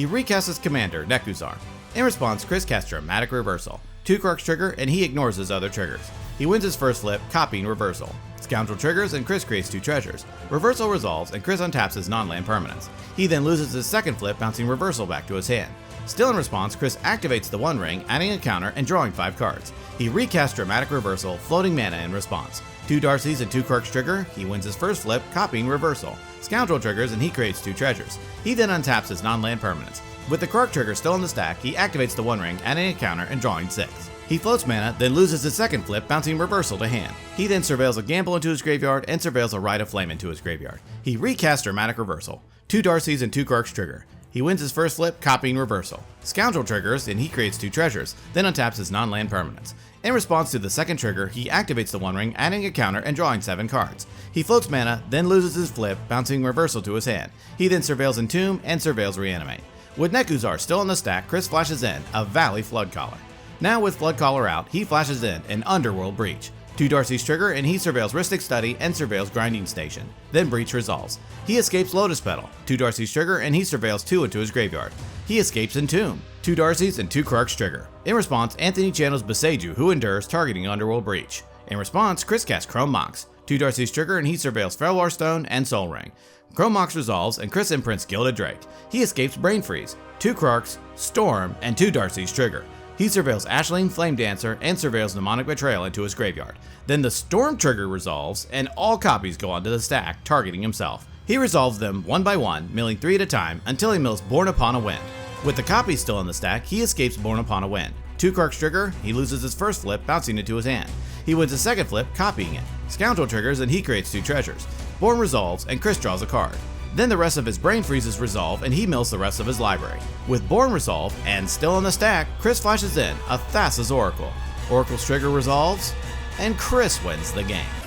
He recasts his commander, Nekuzar. In response, Chris casts Dramatic Reversal. 2 Krarks trigger, and he ignores his other triggers. He wins his first flip, copying Reversal. Scoundrel triggers, and Chris creates 2 treasures. Reversal resolves, and Chris untaps his non-land permanents. He then loses his second flip, bouncing Reversal back to his hand. Still in response, Chris activates the One Ring, adding a counter and drawing 5 cards. He recasts Dramatic Reversal, floating mana in response. 2 Darcys and 2 Krarks trigger, he wins his first flip, copying Reversal. Scoundrel triggers, and he creates 2 treasures. He then untaps his non-land permanents. With the Krark trigger still in the stack, he activates the One Ring, adding a counter and drawing 6. He floats mana, then loses his second flip, bouncing Reversal to hand. He then surveils a Gamble into his graveyard and surveils a Rite of Flame into his graveyard. He recasts Dramatic Reversal. 2 Darcys and 2 Krarks trigger. He wins his first flip, copying Reversal. Scoundrel triggers, and he creates 2 treasures, then untaps his non-land permanents. In response to the second trigger, he activates the One Ring, adding a counter and drawing 7 cards. He floats mana, then loses his flip, bouncing Reversal to his hand. He then surveils Entomb and surveils Reanimate. With Nekuzar still in the stack, Chris flashes in a Valley Floodcaller. Now with Floodcaller out, he flashes in an Underworld Breach. 2 Darcys trigger, and he surveils Rhystic Study and surveils Grinding Station. Then Breach resolves. He escapes Lotus Petal. 2 Darcys trigger, and he surveils 2 into his graveyard. He escapes Entomb. 2 Darcys and 2 Krarks trigger. In response, Anthony channels Boseiju, who endures, targeting Underworld Breach. In response, Chris casts Chrome Mox. 2 Darcys trigger, and he surveils Felwar Stone and Soul Ring. Chrome Mox resolves, and Chris imprints Gilded Drake. He escapes Brain Freeze. 2 Krarks, Storm, and 2 Darcys trigger. He surveils Ashling, Flame Dancer, and surveils Mnemonic Betrayal into his graveyard. Then the Storm trigger resolves, and all copies go onto the stack, targeting himself. He resolves them one by one, milling 3 at a time, until he mills Born Upon a Wind. With the copies still in the stack, he escapes Born Upon a Wind. 2 Krarks trigger, he loses his first flip, bouncing it to his hand. He wins his second flip, copying it. Scoundrel triggers, and he creates 2 treasures. Born resolves, and Chris draws a card. Then the rest of his Brain Freezes resolve, and he mills the rest of his library. With Born resolve, and still in the stack, Chris flashes in a Thassa's Oracle. Oracle's trigger resolves, and Chris wins the game.